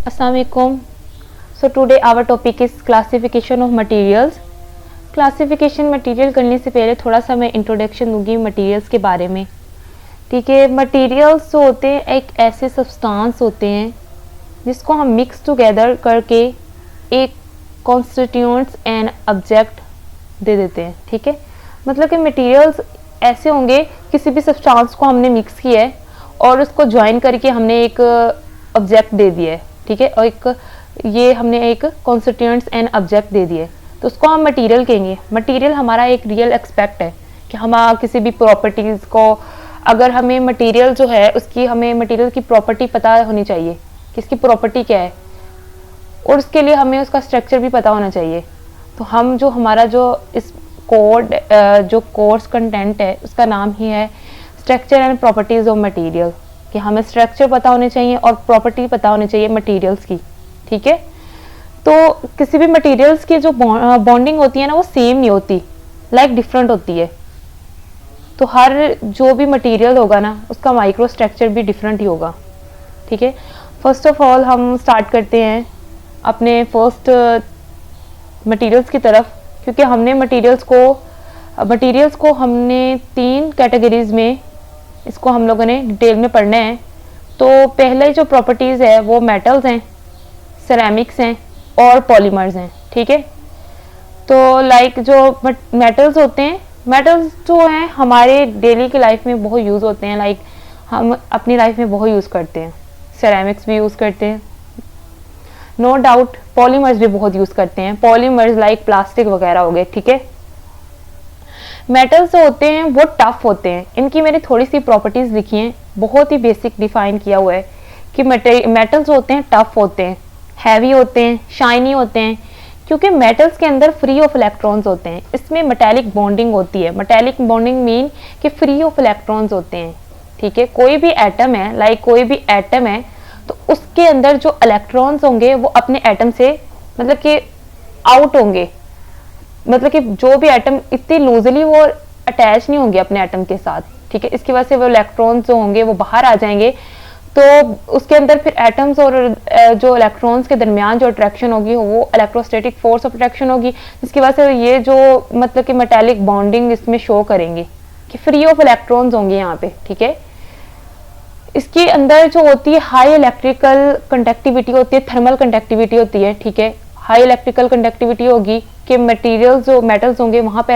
Assalamualaikum. So today our topic is classification of materials. Classification material करने से पहले थोड़ा सा मैं इंट्रोडक्शन दूंगी मटेरियल्स के बारे में। ठीक है, मटेरियल्स जो होते हैं एक ऐसे सब्सटेंस होते हैं जिसको हम मिक्स टुगेदर करके एक कॉन्स्टिट्यूएंट्स एंड ऑब्जेक्ट दे देते हैं। ठीक है, मतलब कि मटेरियल्स ऐसे होंगे, किसी भी सब्सटेंस को हमने मिक्स किया है और उसको ज्वाइन करके हमने एक ऑब्जेक्ट दे दिया है। ठीक है, और ये हमने एक कॉन्स्टिट्यूएंट्स एंड ऑब्जेक्ट दे दिए, तो उसको हम मटेरियल कहेंगे। मटेरियल हमारा एक रियल एक्सपेक्ट है कि हम किसी भी प्रॉपर्टीज़ को, अगर हमें मटेरियल जो है उसकी, हमें मटेरियल की प्रॉपर्टी पता होनी चाहिए कि इसकी प्रॉपर्टी क्या है, और उसके लिए हमें उसका स्ट्रक्चर भी पता होना चाहिए। तो हम जो हमारा जो इस कोड जो कोर्स कंटेंट है उसका नाम ही है structure and properties of material, कि हमें स्ट्रक्चर पता होने चाहिए और प्रॉपर्टी पता होनी चाहिए मटेरियल्स की। ठीक है, तो किसी भी मटेरियल्स की जो बॉन्डिंग होती है ना वो सेम नहीं होती, लाइक डिफरेंट होती है। तो हर जो भी मटेरियल होगा ना उसका माइक्रो स्ट्रक्चर भी डिफरेंट ही होगा। ठीक है, फर्स्ट ऑफ ऑल हम स्टार्ट करते हैं अपने फर्स्ट मटेरियल्स की तरफ, क्योंकि हमने मटेरियल्स को हमने 3 कैटेगरीज में इसको हम लोगों ने डिटेल में पढ़ना है। तो पहले जो प्रॉपर्टीज़ है वो मेटल्स हैं, सिरेमिक्स हैं और पॉलीमर्स हैं। ठीक है, तो लाइक जो मेटल्स होते हैं, मेटल्स जो हैं हमारे डेली की लाइफ में बहुत यूज़ होते हैं, लाइक हम अपनी लाइफ में बहुत यूज़ करते हैं। सिरेमिक्स भी यूज़ करते हैं, नो डाउट। पॉलीमर्स भी बहुत यूज़ करते हैं, पॉलीमर्स लाइक प्लास्टिक वगैरह हो गए। ठीक है, मेटल्स जो होते हैं वो टफ होते हैं। इनकी मैंने थोड़ी सी प्रॉपर्टीज़ लिखी हैं, बहुत ही बेसिक डिफाइन किया हुआ है कि मेटल्स होते हैं टफ होते हैं, हैवी होते हैं, शाइनी होते हैं, क्योंकि मेटल्स के अंदर फ्री ऑफ इलेक्ट्रॉन्स होते हैं। इसमें मेटालिक बॉन्डिंग होती है। मेटालिक बॉन्डिंग मीन कि फ्री ऑफ इलेक्ट्रॉन्स होते हैं। ठीक है, कोई भी एटम है, लाइक कोई भी एटम है, तो उसके अंदर जो इलेक्ट्रॉन्स होंगे वो अपने एटम से मतलब कि आउट होंगे, मतलब कि जो भी एटम इतनी लूजली वो अटैच नहीं होंगे अपने एटम के साथ। ठीक है, इसकी वजह से वो इलेक्ट्रॉन्स जो होंगे वो बाहर आ जाएंगे, तो उसके अंदर फिर एटम्स और जो इलेक्ट्रॉन्स के दरमियान जो अट्रैक्शन होगी वो इलेक्ट्रोस्टैटिक फोर्स ऑफ अट्रैक्शन होगी, जिसकी वजह से ये जो मतलब कि मेटालिक बॉन्डिंग इसमें शो करेंगे कि फ्री ऑफ इलेक्ट्रॉन्स होंगे यहाँ पे। ठीक है, इसके अंदर जो होती है हाई इलेक्ट्रिकल कंडक्टिविटी होती है, थर्मल कंडक्टिविटी होती है। ठीक है, हाई इलेक्ट्रिकल कंडक्टिविटी होगी कि मटेरियल्स जो मेटल्स होंगे वहाँ पे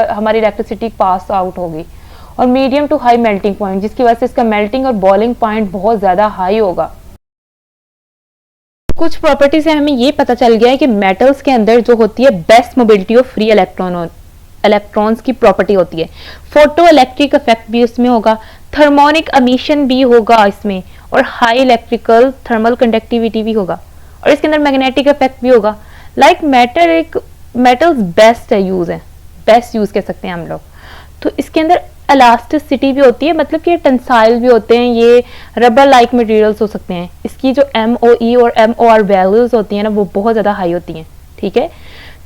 हमारी इलेक्ट्रिसिटी पास आउट होगी, और medium to high melting point, जिसकी वजह से इसका मेल्टिंग और बॉइलिंग पॉइंट बहुत ज़्यादा हाई होगा। कुछ प्रॉपर्टी से हमें ये पता चल गया है कि मेटल्स के अंदर जो होती है best mobility of free electrons की प्रॉपर्टी होती है। फोटो इलेक्ट्रिक इफेक्ट भी उसमें होगा, थर्मोनिक एमिशन भी होगा इसमें, और हाई इलेक्ट्रिकल थर्मल कंडक्टिविटी भी होगा, और इसके अंदर मैग्नेटिक इफेक्ट भी होगा। लाइक मेटल्स बेस्ट यूज कह सकते हैं हम लोग। तो इसके अंदर इलास्टिसिटी भी होती है, मतलब कि टेंसाइल भी होते हैं, ये रबर लाइक मटेरियल्स हो सकते हैं। इसकी जो MOE और MOR वैल्यूज होती हैं ना वो बहुत ज़्यादा हाई होती हैं। ठीक है,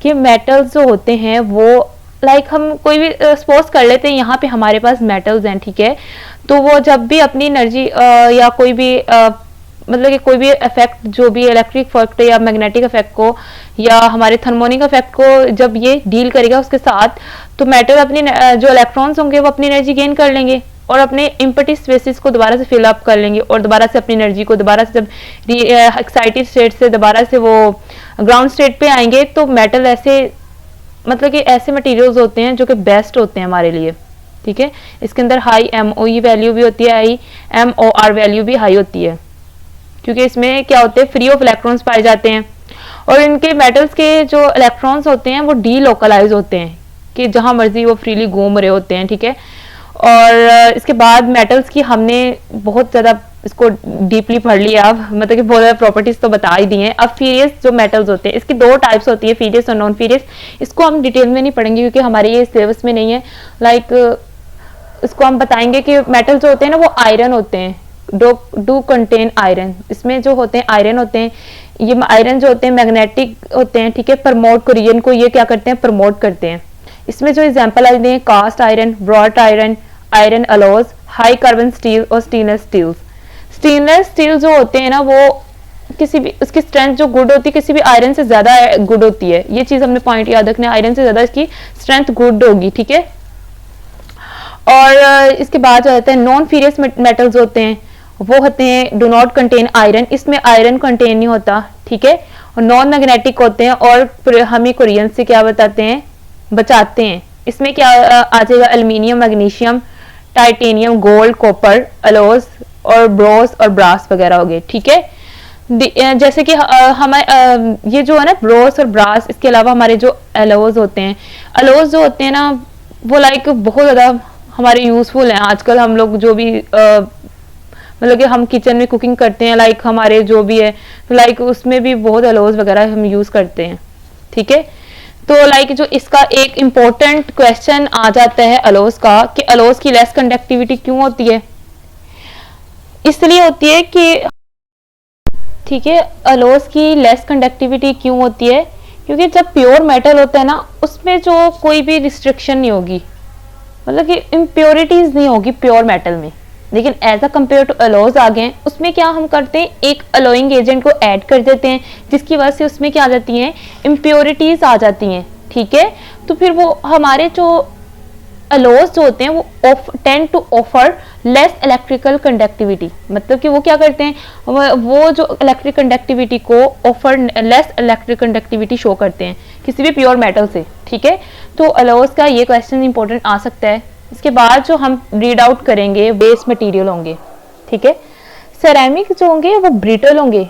कि मेटल्स जो होते हैं वो लाइक हम कोई भी सपोज कर लेते हैं यहाँ पे हमारे पास मेटल्स हैं। ठीक है, तो वो जब भी अपनी एनर्जी या कोई भी मतलब कि कोई भी इफेक्ट, जो भी इलेक्ट्रिक इफेक्ट या मैग्नेटिक इफेक्ट को या हमारे थर्मोनिक इफेक्ट को जब ये डील करेगा उसके साथ, तो मेटल अपनी जो इलेक्ट्रॉन्स होंगे वो अपनी एनर्जी गेन कर लेंगे और अपने एम्प्टी स्पेसेस को दोबारा से फिल अप कर लेंगे, और दोबारा से अपनी एनर्जी को दोबारा से जब एक्साइटेड स्टेट से दोबारा से वो ग्राउंड स्टेट पे आएंगे, तो मेटल ऐसे मतलब कि ऐसे मटेरियल्स होते हैं जो कि बेस्ट होते हैं हमारे लिए। ठीक है, इसके अंदर हाई MOE वैल्यू भी होती है, हाई MOR वैल्यू भी हाई होती है, क्योंकि इसमें क्या होते हैं फ्री ऑफ इलेक्ट्रॉन्स पाए जाते हैं, और इनके मेटल्स के जो इलेक्ट्रॉन्स होते हैं वो डीलोकलाइज होते हैं कि जहां मर्जी वो फ्रीली घूम रहे होते हैं। ठीक है, और इसके बाद मेटल्स की हमने बहुत ज़्यादा इसको डीपली पढ़ लिया, अब मतलब कि बहुत ज़्यादा प्रॉपर्टीज तो बता ही दी हैं। अब फीरियस जो मेटल्स होते हैं, इसकी 2 टाइप्स होती है, फीरियस और नॉन फीरियस। इसको हम डिटेल में नहीं पढ़ेंगे क्योंकि हमारे ये सिलेबस में नहीं है। लाइक इसको हम बताएंगे कि मेटल जो होते हैं ना वो आयरन होते हैं, डू कंटेन आयरन। इसमें जो होते हैं आयरन होते हैं, ये आयरन जो होते हैं मैग्नेटिक होते हैं। ठीक है, प्रमोट कोरियन को ये क्या करते हैं, प्रमोट करते हैं। इसमें जो एग्जाम्पल आते हैं cast iron, wrought iron, iron alloys, high carbon steel और स्टेनलेस स्टील्स। स्टेनलेस स्टील जो होते हैं ना वो किसी भी उसकी स्ट्रेंथ जो गुड होती है किसी भी आयरन से ज्यादा गुड होती है, ये चीज हमने पॉइंट याद रखना है, आयरन से ज्यादा इसकी स्ट्रेंथ गुड होगी, ठीक है। और इसके बाद जो होता है नॉन फेरियस मेटल्स होते हैं, वो होते हैं डू नॉट कंटेन आयरन, इसमें आयरन कंटेन नहीं होता, ठीक है। और नॉन मैग्नेटिक होते हैं और हमें कोरियन से क्या बताते हैं, बचाते हैं। इसमें क्या आ जाएगा, aluminium, magnesium, titanium, gold, copper, alloys और ब्रोस और ब्रास वगैरह हो गए, ठीक है। जैसे कि हमारे ये जो है ना ब्रोस और ब्रास, इसके अलावा हमारे जो एलोस होते हैं, एलोस जो होते हैं ना वो लाइक बहुत ज़्यादा हमारे यूजफुल हैं आजकल। हम लोग जो भी मतलब कि हम किचन में कुकिंग करते हैं, लाइक हमारे जो भी है लाइक उसमें भी बहुत एलोस वगैरह हम यूज़ करते हैं, ठीक है। तो लाइक जो इसका एक इम्पोर्टेंट क्वेश्चन आ जाता है एलोस का कि एलोस की लेस कंडक्टिविटी क्यों होती है, इसलिए होती है कि ठीक है, एलोस की लेस कंडक्टिविटी क्यों होती है, क्योंकि जब प्योर मेटल होता है ना उसमें जो कोई भी रिस्ट्रिक्शन नहीं होगी, मतलब कि इम्प्योरिटीज नहीं होगी प्योर मेटल में। लेकिन एज अ कम्पेयर टू एलोज आ गए, उसमें क्या हम करते हैं, एक अलोइंग एजेंट को ऐड कर देते हैं जिसकी वजह से उसमें क्या आ जाती हैं, इम्प्योरिटीज आ जाती हैं, ठीक है। तो फिर वो हमारे जो एलोज जो होते हैं वो tend to offer less electrical conductivity, मतलब कि वो क्या करते हैं, वो जो इलेक्ट्रिक कंडक्टिविटी को offer less electric conductivity show करते हैं किसी भी प्योर मेटल से, ठीक है। तो एलोज का ये क्वेश्चन इंपॉर्टेंट आ सकता है। इसके बाद जो हम रीड आउट करेंगे बेस मटेरियल होंगे, ठीक है। सेरेमिक जो होंगे वो ब्रिटल होंगे,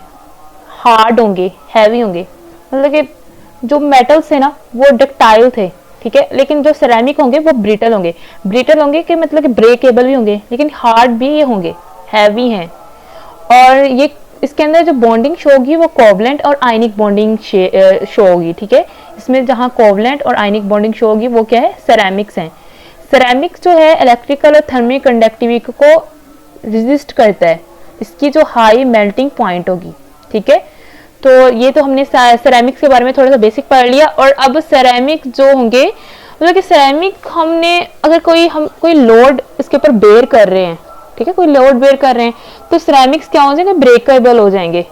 हार्ड होंगे, हैवी होंगे, मतलब कि जो मेटल्स है ना वो डक्टाइल थे, ठीक है। लेकिन जो सेरेमिक होंगे वो ब्रिटल होंगे, ब्रिटल होंगे कि मतलब कि ब्रेकेबल भी होंगे, लेकिन हार्ड भी ये होंगे, हैवी हैं। और ये इसके अंदर जो बॉन्डिंग शो होगी वो कोवलेंट और आयनिक बॉन्डिंग शो होगी, ठीक है। इसमें जहाँ कोवलेंट और आयनिक बॉन्डिंग शो होगी वो क्या है, सेरेमिक्स हैं। सेरेमिक्स जो है इलेक्ट्रिकल और थर्मिक कंडक्टिविटी को रेजिस्ट करता है, इसकी जो हाई मेल्टिंग पॉइंट होगी, ठीक है। तो ये तो हमने सेरेमिक्स के बारे में थोड़ा सा बेसिक पढ़ लिया। और अब सेरेमिक जो होंगे, मतलब कि सेरेमिक हमने अगर हम कोई लोड इसके ऊपर बेयर कर रहे हैं, ठीक है, कोई लोड बेयर कर रहे हैं, तो सेरेमिक्स क्या हो जाएंगे, ब्रेकेबल हो जाएंगे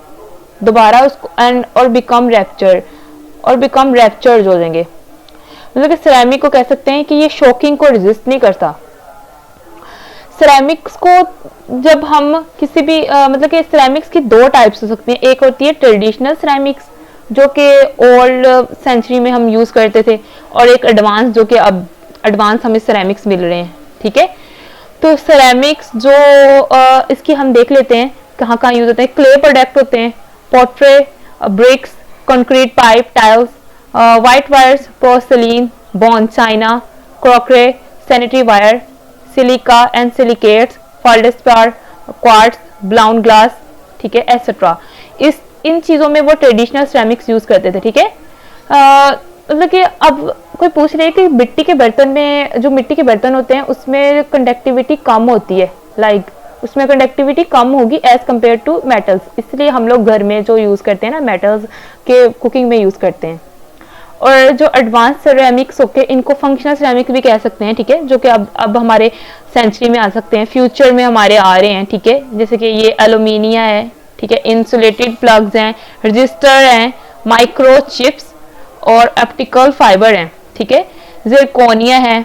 दोबारा उसको एंड और बिकम रैप्चर्ड हो जाएंगे। मतलब कि सेरेमिक को कह सकते हैं कि ये शॉकिंग को रेजिस्ट नहीं करता। सेरेमिक्स को जब हम किसी भी मतलब कि सेरेमिक्स की दो टाइप्स हो सकती हैं, एक होती है ट्रेडिशनल सेरेमिक्स जो कि ओल्ड सेंचुरी में हम यूज करते थे, और एक एडवांस जो कि अब एडवांस हमें सेरेमिक्स मिल रहे हैं, ठीक है। तो सेरेमिक्स जो इसकी हम देख लेते हैं कहाँ कहाँ यूज होते हैं। क्ले प्रोडक्ट होते हैं, pottery, bricks, concrete pipe, tiles, white wares, porcelain, bone china, crockery, sanitary ware, silica and silicates, feldspar, quartz, brown glass, ठीक है, एटसेट्रा। इन चीजों में वो ट्रेडिशनल सेरेमिक्स यूज करते थे, ठीक है। मतलब कि अब कोई पूछ रहे हैं कि मिट्टी के बर्तन में, जो मिट्टी के बर्तन होते हैं उसमें कंडक्टिविटी कम होती है, लाइक उसमें कंडक्टिविटी कम होगी एज कम्पेयर टू मेटल्स, इसलिए हम लोग घर में जो यूज करते हैं ना मेटल्स के कुकिंग में यूज करते हैं। और जो एडवांस सेरेमिक्स होके इनको फंक्शनल सेरेमिक भी कह सकते हैं, ठीक है, जो कि अब हमारे सेंचुरी में आ सकते हैं, फ्यूचर में हमारे आ रहे हैं, ठीक है। जैसे कि ये एल्यूमिनिया है, ठीक है, इंसुलेटेड प्लग्स हैं, रजिस्टर हैं, माइक्रो चिप्स और ऑप्टिकल फाइबर हैं, ठीक है, जिरकोनिया है,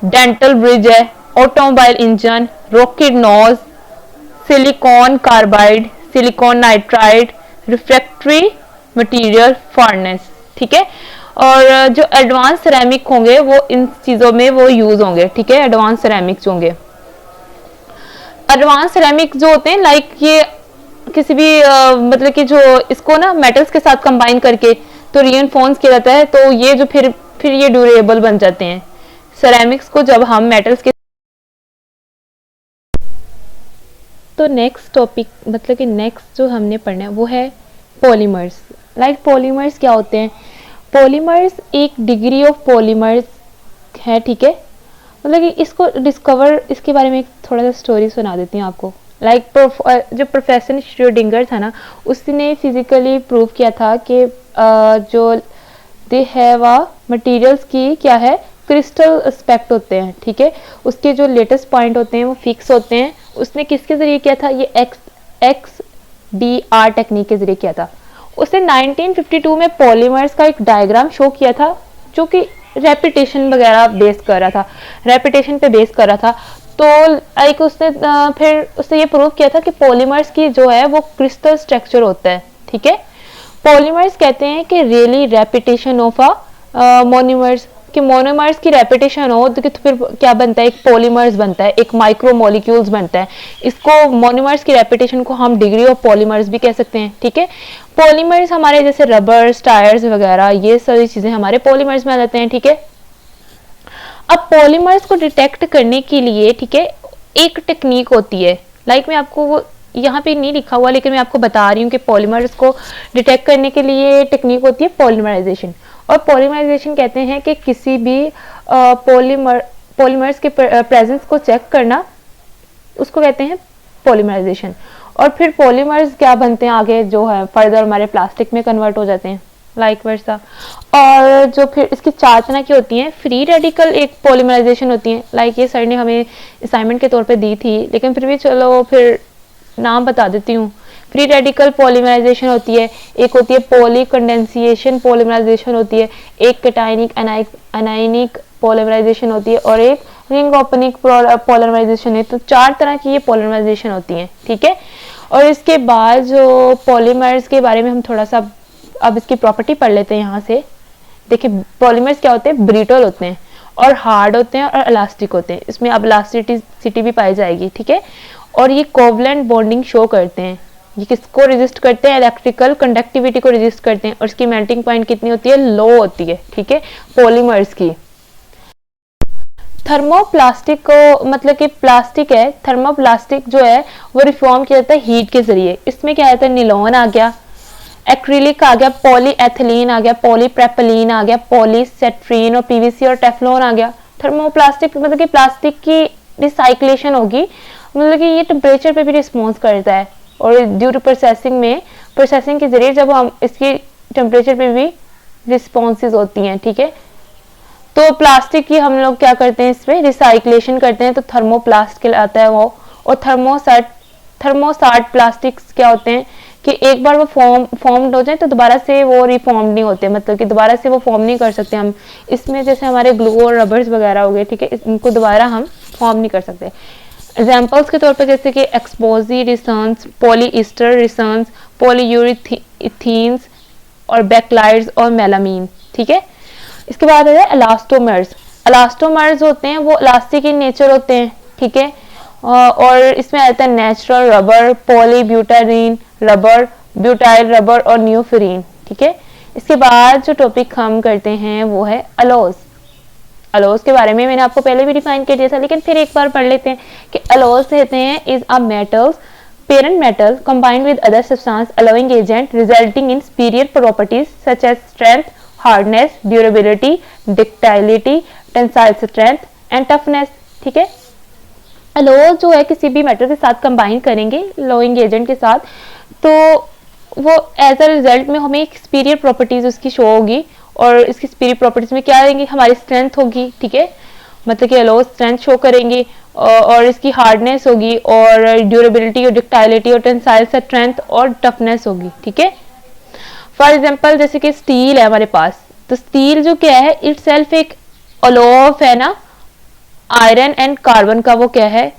डेंटल ब्रिज है, automobile engine, rocket nose, silicon carbide, silicon nitride, refractory material, furnace, ठीक है। और जो एडवांस सेरेमिक होंगे वो इन चीजों में वो यूज होंगे, ठीक है। एडवांस सेरेमिक्स होंगे, एडवांस सेरेमिक जो होते हैं लाइक ये किसी भी मतलब कि जो इसको ना मेटल्स के साथ कंबाइन करके तो रीइंफोर्स किया जाता है, तो ये जो फिर ये ड्यूरेबल बन जाते हैं सेरेमिक्स को जब हम मेटल्स के। तो नेक्स्ट टॉपिक मतलब कि नेक्स्ट जो हमने पढ़ना है वो है पॉलीमर्स। लाइक पॉलीमर्स क्या होते हैं, पॉलीमर्स एक डिग्री ऑफ पॉलीमर्स है, ठीक है। मतलब कि इसको डिस्कवर, इसके बारे में एक थोड़ा सा स्टोरी सुना देती हूँ आपको। लाइक जो प्रोफेसर श्रोडिंगर था ना, उसने फिजिकली प्रूव किया था कि जो दे हैव मटेरियल्स की क्या है, क्रिस्टल एस्पेक्ट होते हैं, ठीक है। उसके जो लेटेस्ट पॉइंट होते हैं वो फिक्स होते हैं। उसने किसके जरिए किया था, ये एक्स DR टेक्निक के जरिए किया था। उसने 1952 में पॉलीमर्स का एक डायग्राम शो किया था जो कि रेपिटेशन वगैरह बेस कर रहा था, रेपिटेशन पे बेस कर रहा था। तो एक उसने फिर उसने ये प्रूव किया था कि पॉलीमर्स की जो है वो क्रिस्टल स्ट्रक्चर होता है, ठीक है। पॉलीमर्स कहते हैं कि really repetition of a monomers, कि मोनोमर्स की रेपिटेशन हो तो फिर क्या बनता है, एक पॉलीमर्स बनता है, एक माइक्रो मॉलिक्यूल्स बनता है। इसको मोनोमर्स की रेपिटेशन को हम डिग्री ऑफ पॉलीमर्स भी कह सकते हैं, ठीक है। पॉलीमर्स हमारे जैसे रबर्स, टायर्स वगैरह ये सारी चीजें हमारे पॉलीमर्स में आ जाते हैं, ठीक है। अब पॉलीमर्स को डिटेक्ट करने के लिए, ठीक है, एक टेक्निक होती है, लाइक मैं आपको वो यहाँ पे नहीं लिखा हुआ लेकिन मैं आपको बता रही हूँ कि पॉलीमर्स को डिटेक्ट करने के लिए टेक्निक होती है पॉलीमराइजेशन। और पॉलीमराइजेशन कहते हैं कि किसी भी पॉलीमर्स के प्रेजेंस को चेक करना, उसको कहते हैं पॉलीमराइजेशन। और फिर पॉलीमर्स क्या बनते हैं आगे जो है फर्दर हमारे प्लास्टिक में कन्वर्ट हो जाते हैं, लाइक वैसा। और जो फिर इसकी 4 तरह की होती हैं। फ्री रेडिकल एक पॉलीमराइजेशन होती है, लाइक ये सर ने हमें असाइनमेंट के तौर पे दी थी लेकिन फिर भी चलो फिर नाम बता देती हूँ। फ्री रेडिकल पॉलीमराइजेशन होती है, एक होती है पॉली कंडेंसिएशन पॉलीमराइजेशन होती है, एक कैटायनिक अनायनिक पॉलीमराइजेशन होती है और एक रिंग ओपनिक पॉलीमराइजेशन है। तो 4 तरह की ये पॉलीमराइजेशन होती हैं, ठीक है। और इसके बाद जो पॉलीमर्स के बारे में हम थोड़ा सा अब इसकी प्रॉपर्टी पढ़ लेते हैं यहाँ से। देखिए पॉलीमर्स क्या होते हैं, ब्रिटल होते हैं और हार्ड होते हैं और इलास्टिक होते हैं, इसमें अब इलास्टिसिटी भी पाई जाएगी, ठीक है। और ये कोवलेंट बॉन्डिंग शो करते हैं, ये किसको रेजिस्ट करते हैं, इलेक्ट्रिकल कंडक्टिविटी को रेजिस्ट करते हैं। और इसकी मेल्टिंग पॉइंट कितनी होती है, लो होती है, ठीक है, पॉलीमर्स की। थर्मोप्लास्टिक को मतलब कि प्लास्टिक है, थर्मोप्लास्टिक जो है वो रिफॉर्म किया जाता है हीट के जरिए। इसमें क्या आता है, निलॉन आ गया, एक्रिलिक आ गया, पॉलीएथिलीन आ गया, पॉलीप्रोपिलीन आ गया, पॉलीसेट्रीन और पीवीसी और टेफ्लॉन आ गया। थर्मोप्लास्टिक मतलब कि प्लास्टिक की रिसाइक्लेशन होगी, मतलब कि ये टेम्परेचर पे भी रिस्पॉन्स करता है और ड्यू टू प्रोसेसिंग के जरिए जब हम इसकी टेम्परेचर पे भी रिस्पॉन्सेज होती हैं, ठीक है। तो प्लास्टिक की हम लोग क्या करते हैं, इसमें रिसाइक्लेशन करते हैं तो थर्मोप्लास्ट कहलाता है वो। और थर्मोसाट प्लास्टिक्स क्या होते हैं कि एक बार वो फॉर्म्ड हो जाए तो दोबारा से वो रिफॉर्म नहीं होते, मतलब कि दोबारा से वो फॉर्म नहीं कर सकते हम। इसमें जैसे हमारे ग्लू और रबर्स वगैरह हो गए, ठीक है, इनको दोबारा हम फॉर्म नहीं कर सकते। एग्जाम्पल्स के तौर पर जैसे कि एक्सपोजी रिसर्न्स, पॉलीईस्टर रिसर्न्स, पॉलीयूरेथीन्स और बैकलाइड्स और मेलामीन, ठीक है। इसके बाद है इलास्टोमर्स। इलास्टोमर्स होते हैं वो इलास्टिक इन नेचर होते हैं, ठीक है। और इसमें आता है natural rubber, polybutadiene rubber, butyl rubber और न्यूफिरीन, ठीक है। इसके बाद जो टॉपिक हम करते हैं वो है अलोज। अलोज के बारे में मैंने आपको पहले भी डिफाइन कर दिया था लेकिन फिर एक बार पढ़ लेते हैं कि अलोज कहते हैं is a metals parent metal combined with other substance allowing agent resulting in superior properties such as strength, hardness, durability, ductility, tensile strength and toughness, ठीक है। अलोज जो है किसी भी मेटल के साथ कंबाइन करेंगे लोइंग एजेंट के साथ तो वो एज अ रिजल्ट में हमें एक सुपीरियर प्रॉपर्टीज उसकी शो होगी। और इसकी सुपीरियर प्रॉपर्टीज में क्या आएंगी, हमारी स्ट्रेंथ होगी, ठीक है, मतलब कि अलोज स्ट्रेंथ शो करेंगे और इसकी हार्डनेस होगी और ड्यूरेबिलिटी और डक्टाइलिटी और टेंसाइल स्ट्रेंथ और टफनेस होगी, ठीक है। फॉर एग्जांपल जैसे कि स्टील है हमारे पास, तो स्टील जो क्या है इटसेल्फ एक अलोफ है ना, आयरन एंड कार्बन का वो क्या है,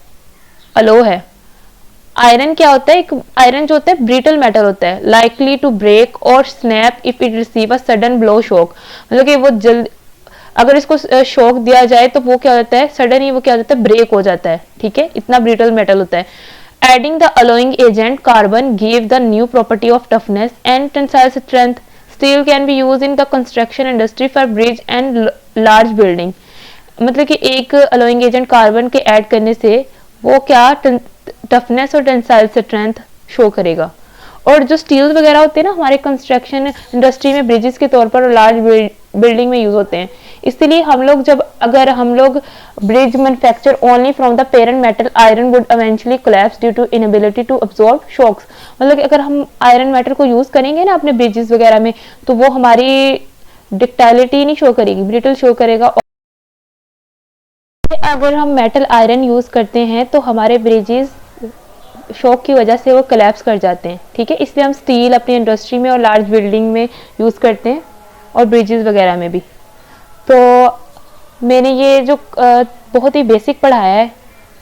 अलो है। आयरन क्या होता है, एक आयरन जो होता है ब्रिटल मेटल होता है, लाइकली टू ब्रेक और snap if it receive a sudden blow shock, मतलब कि वो जल्द अगर इसको शॉक दिया जाए तो वो क्या होता है, सडन ही वो क्या होता है, ब्रेक हो जाता है, ठीक है, इतना ब्रिटल मेटल होता है। Adding the allowing agent carbon give the new property of toughness and tensile strength. Steel can be use in the construction industry for bridge and large building, मतलब कि एक अलोइंग एजेंट कार्बन के add करने से वो क्या toughness और tensile strength show करेगा। और जो स्टील वगैरह होते हैं ना हमारे कंस्ट्रक्शन इंडस्ट्री में ब्रिजेस के तौर पर और लार्ज बिल्डिंग में यूज होते हैं, इसलिए हम लोग अगर हम लोग bridge manufacture only from the parent metal iron would eventually collapse due to inability to absorb shocks, मतलब कि अगर हम आयरन मेटल को यूज करेंगे ना अपने ब्रिजेस वगैरह में तो वो हमारी डक्टाइलिटी नहीं शो करेगी, ब्रिटल शो करेगा। अगर हम मेटल आयरन यूज करते हैं तो हमारे ब्रिजेस शॉक की वजह से वो कोलैप्स कर जाते हैं, ठीक है। इसलिए हम स्टील अपनी इंडस्ट्री में और लार्ज बिल्डिंग में यूज़ करते हैं और ब्रिजेस वगैरह में भी। तो मैंने ये जो बहुत ही बेसिक पढ़ाया है,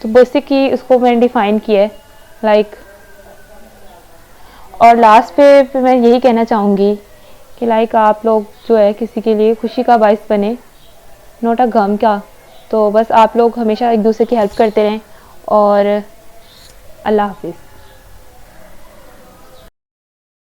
तो बेसिक ही उसको मैंने डिफ़ाइन किया है लाइक। और लास्ट पे मैं यही कहना चाहूँगी कि लाइक आप लोग जो है किसी के लिए खुशी का बायस बने, नोट अ गम का। तो बस आप लोग हमेशा एक दूसरे की हेल्प करते रहें और अल्लाह हाफिज़।